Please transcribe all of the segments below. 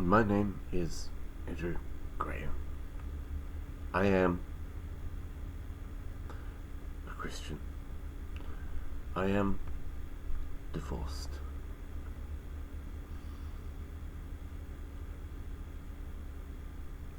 My name is Andrew Graham. I am a Christian. I am divorced.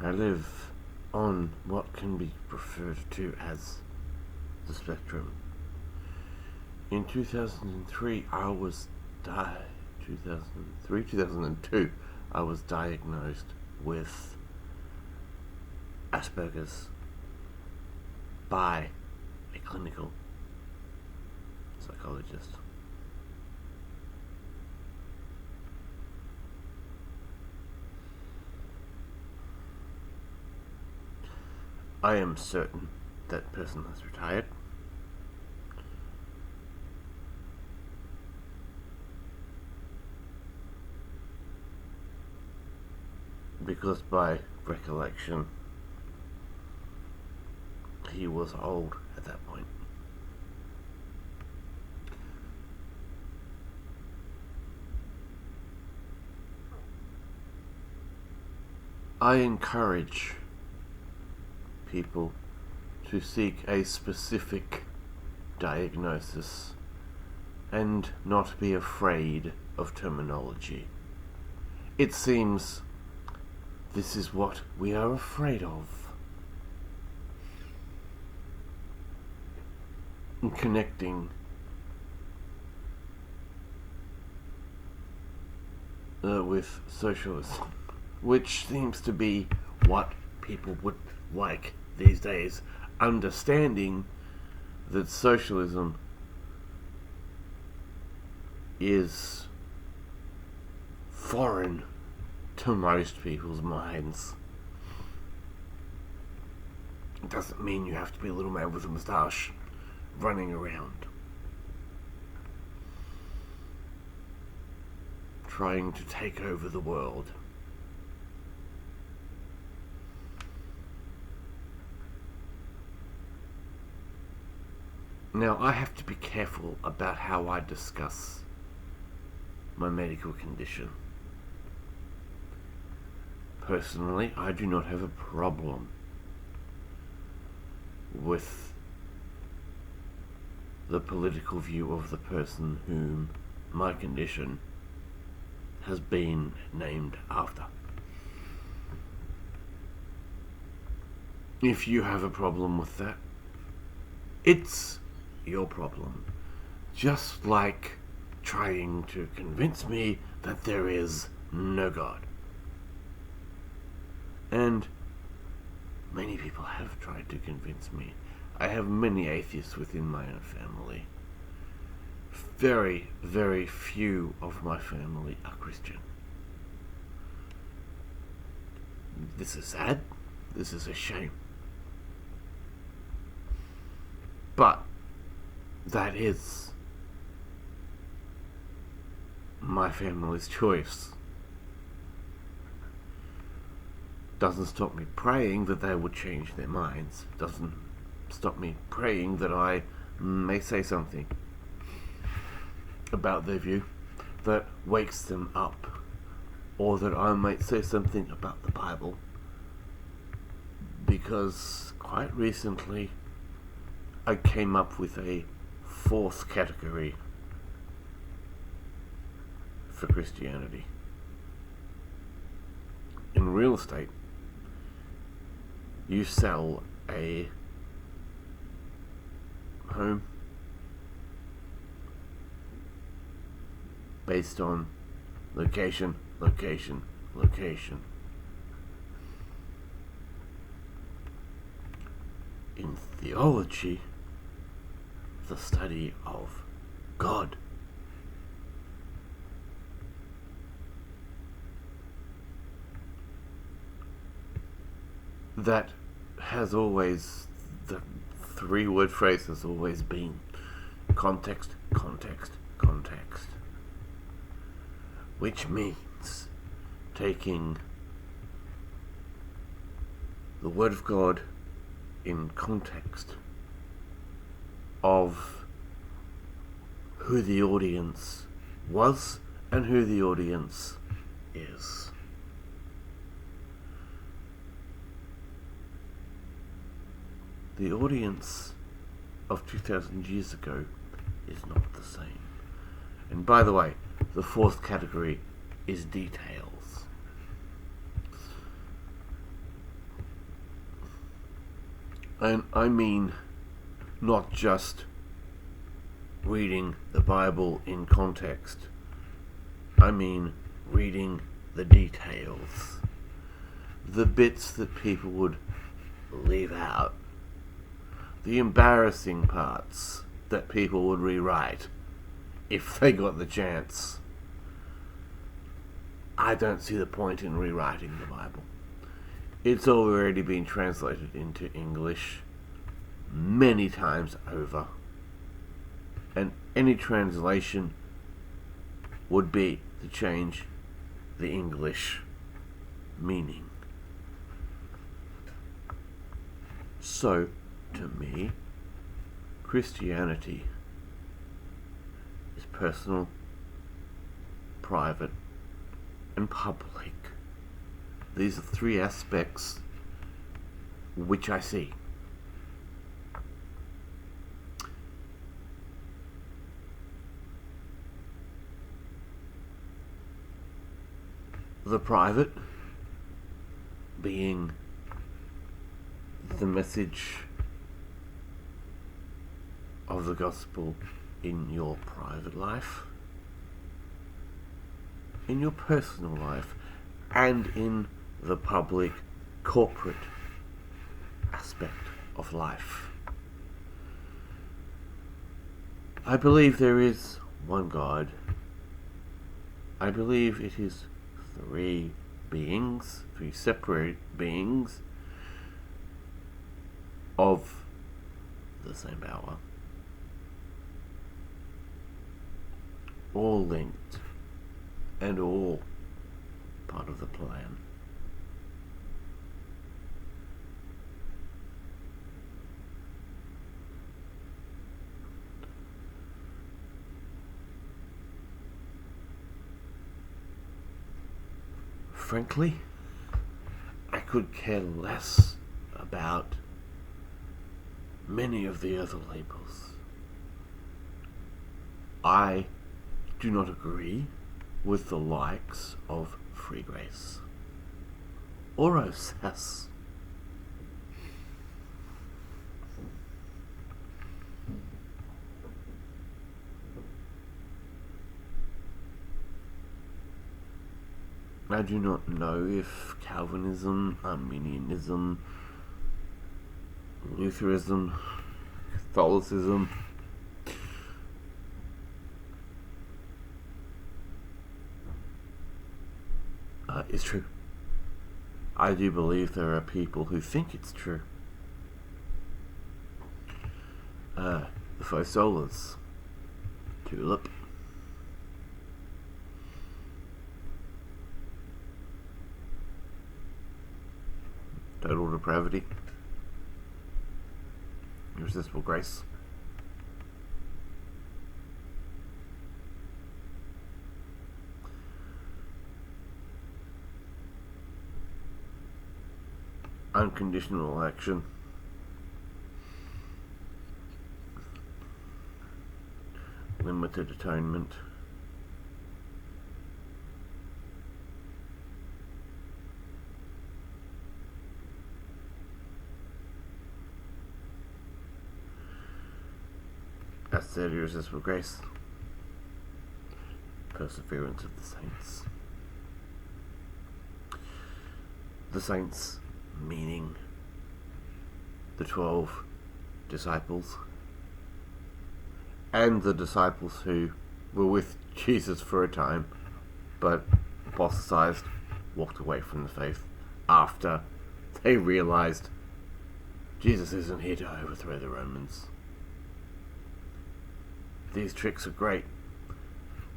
I live on what can be referred to as the spectrum. In 2002, I was diagnosed with Asperger's by a clinical psychologist. I am certain that person has retired. Because by recollection, he was old at that point. I encourage people to seek a specific diagnosis and not be afraid of terminology. It seems this is what we are afraid of. And connecting with socialism, which seems to be what people would like these days, understanding that socialism is foreign to most people's minds. It doesn't mean you have to be a little man with a moustache running around trying to take over the world. Now, I have to be careful about how I discuss my medical condition. Personally, I do not have a problem with the political view of the person whom my condition has been named after. If you have a problem with that, it's your problem. Just like trying to convince me that there is no God. And many people have tried to convince me. I have many atheists within my own family. Very, very few of my family are Christian. This is sad. This is a shame. But that is my family's choice. Doesn't stop me praying that they would change their minds. Doesn't stop me praying that I may say something about their view that wakes them up, or that I might say something about the Bible, because quite recently I came up with a fourth category for Christianity. In real estate, you sell a home based on location. In theology, the study of God. That has always, the three-word phrase has always been context. Which means taking the Word of God in context of who the audience was and who the audience is. the audience of 2,000 years ago is not the same. And by the way, the fourth category is details. And I mean not just reading the Bible in context. I mean reading the details. The bits that people would leave out. The embarrassing parts that people would rewrite if they got the chance. I don't see the point in rewriting the Bible. It's already been translated into English many times over. And any translation would be to change the English meaning. So, to me, Christianity is personal, private, and public. These are three aspects which I see. The private being the message of the gospel in your private life, in your personal life, and in the public corporate aspect of life. I believe there is one God. I believe it is three beings, three separate beings of the same power, all linked and all part of the plan. Frankly, I could care less about many of the other labels. I do not agree with the likes of Free Grace or OSAS. I do not know if Calvinism, Arminianism, Lutheranism, Catholicism, is true. I do believe there are people who think it's true. The Faux Solas, Tulip, Total Depravity, Irresistible Grace, Unconditional Action, Limited Atonement, as said, Irresistible Grace, Perseverance of the Saints. The Saints meaning the 12 disciples and the disciples who were with Jesus for a time but apostatized, walked away from the faith after they realized Jesus isn't here to overthrow the Romans. These tricks are great,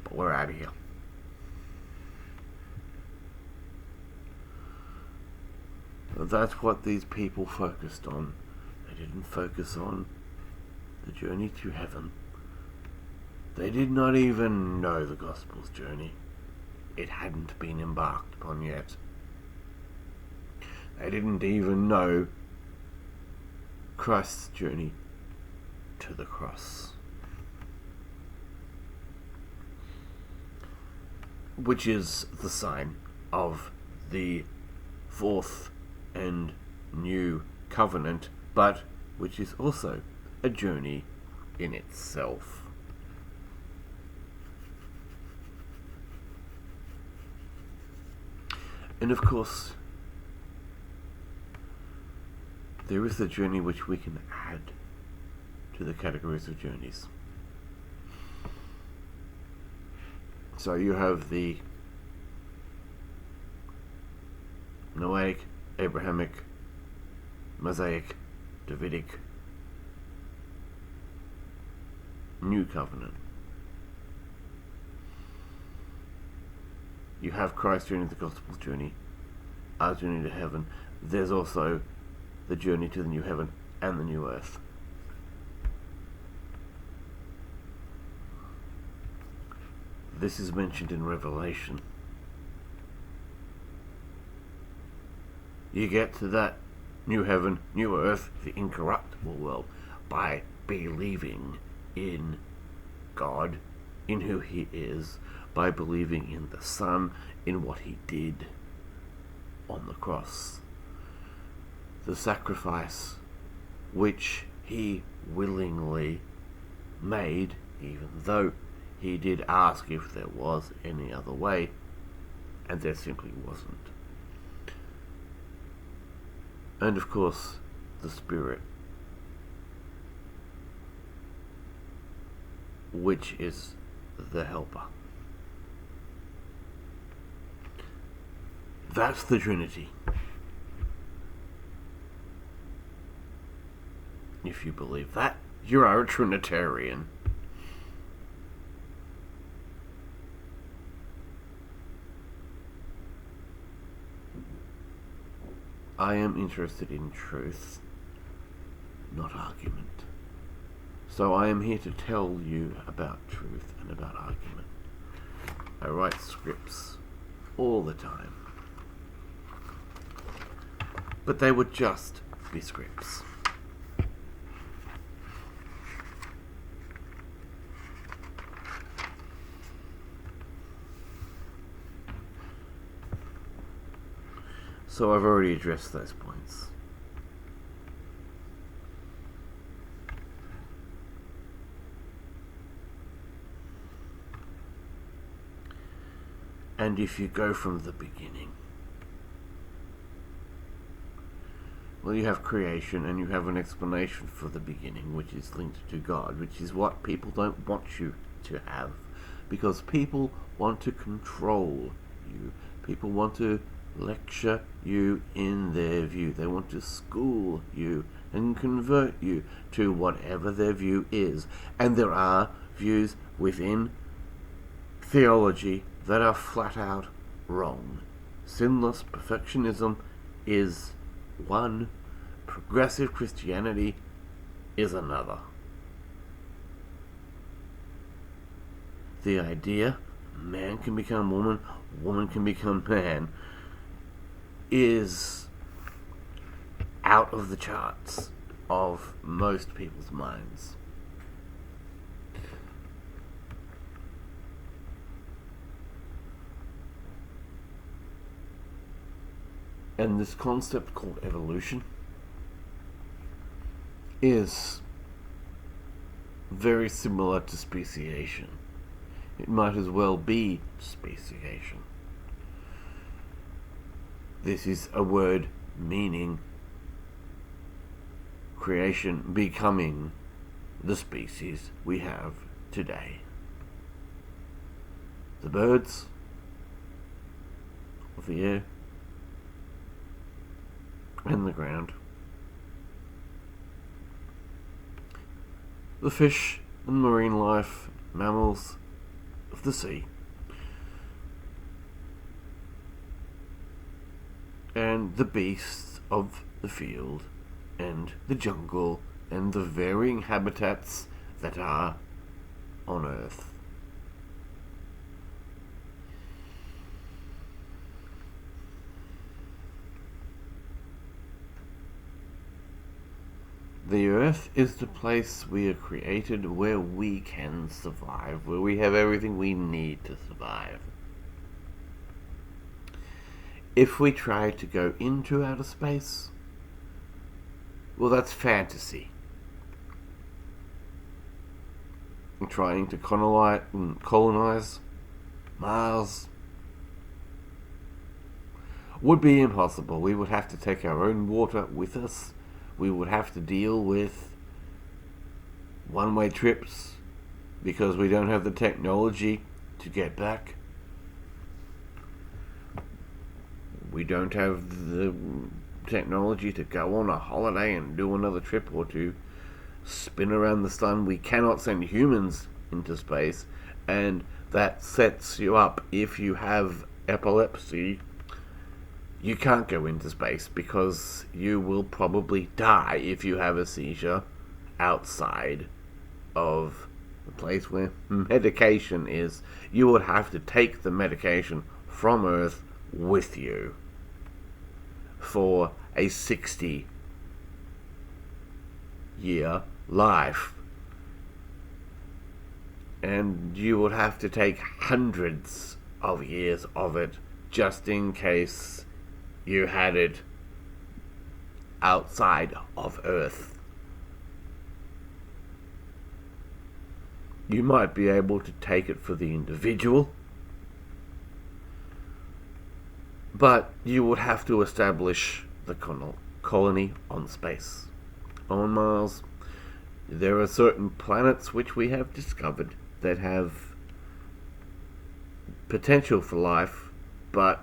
but we're out of here. That's what these people focused on. They didn't focus on the journey to heaven. They did not even know the gospel's journey. It hadn't been embarked upon yet. They didn't even know Christ's journey to the cross, which is the sign of the fourth and new covenant, but which is also a journey in itself. And of course, there is the journey which we can add to the categories of journeys. So you have the Noahic, Abrahamic, Mosaic, Davidic, New Covenant. You have Christ's journey, the gospel's journey, our journey to heaven. There's also the journey to the new heaven and the new earth. This is mentioned in Revelation. You get to that new heaven, new earth, the incorruptible world, by believing in God, in who He is, by believing in the Son, in what He did on the cross. The sacrifice which He willingly made, even though He did ask if there was any other way, and there simply wasn't. And of course, the Spirit, which is the helper. That's the Trinity. If you believe that, you are a Trinitarian. I am interested in truth, not argument. So I am here to tell you about truth and about argument. I write scripts all the time. But they would just be scripts. So I've already addressed those points. And if you go from the beginning, well, you have creation and you have an explanation for the beginning, which is linked to God, which is what people don't want you to have, because people want to control you. People want to lecture you in their view. They want to school you and convert you to whatever their view is. And there are views within theology that are flat out wrong. Sinless perfectionism is one. Progressive Christianity is another. The idea man can become woman, woman can become man, is out of the charts of most people's minds. And this concept called evolution is very similar to speciation. It might as well be speciation. This is a word meaning creation becoming the species we have today. The birds of the air and the ground. The fish and marine life, mammals of the sea. And the beasts of the field and the jungle and the varying habitats that are on Earth. The Earth is the place we are created where we can survive, where we have everything we need to survive. If we try to go into outer space, well, that's fantasy. And trying to colonize Mars would be impossible. We would have to take our own water with us. We would have to deal with one-way trips because we don't have the technology to get back. We don't have the technology to go on a holiday and do another trip or to spin around the sun. We cannot send humans into space, and that sets you up. If you have epilepsy, you can't go into space because you will probably die if you have a seizure outside of the place where medication is. You would have to take the medication from Earth with you for a 60-year life. And you would have to take hundreds of years of it just in case you had it outside of Earth. You might be able to take it for the individual, but you would have to establish the colony on space. On Mars, there are certain planets which we have discovered that have potential for life, but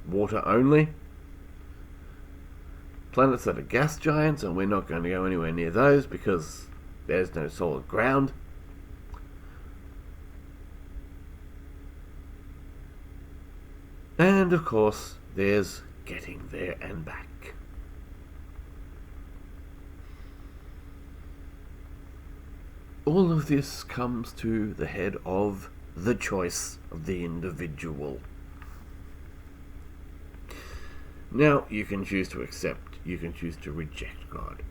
water only. Planets that are gas giants, and we're not going to go anywhere near those because there's no solid ground. And of course, there's getting there and back. All of this comes to the head of the choice of the individual. Now, you can choose to accept, you can choose to reject God.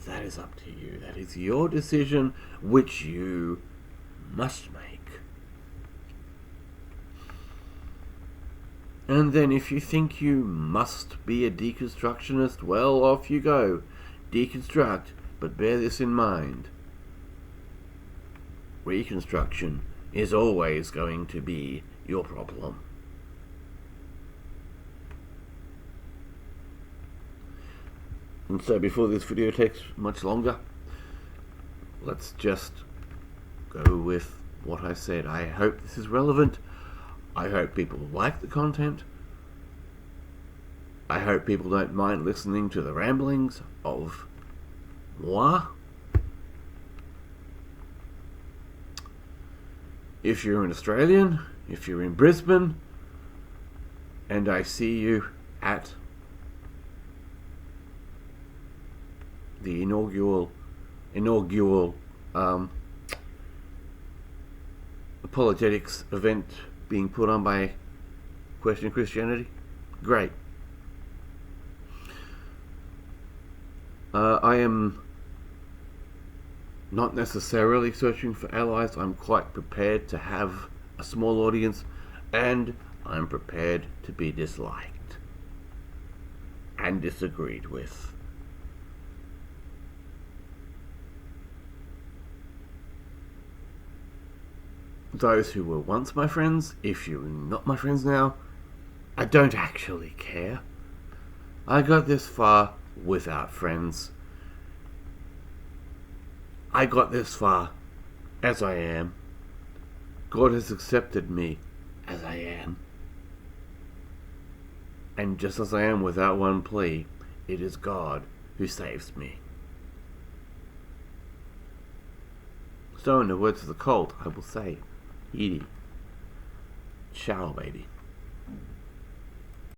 That is up to you. That is your decision, which you must make. And then if you think you must be a deconstructionist, well, off you go. Deconstruct, but bear this in mind. Reconstruction is always going to be your problem. And so before this video takes much longer, let's just go with what I said. I hope this is relevant. I hope people like the content. I hope people don't mind listening to the ramblings of moi. If you're an Australian, if you're in Brisbane, and I see you at the inaugural apologetics event being put on by Question Christianity, great. I am not necessarily searching for allies. I'm quite prepared to have a small audience, and I'm prepared to be disliked and disagreed with. Those who were once my friends, if you're not my friends now, I don't actually care. I got this far without friends. I got this far as I am. God has accepted me as I am. And just as I am without one plea, it is God who saves me. So in the words of the cult, I will say, Edie, ciao baby.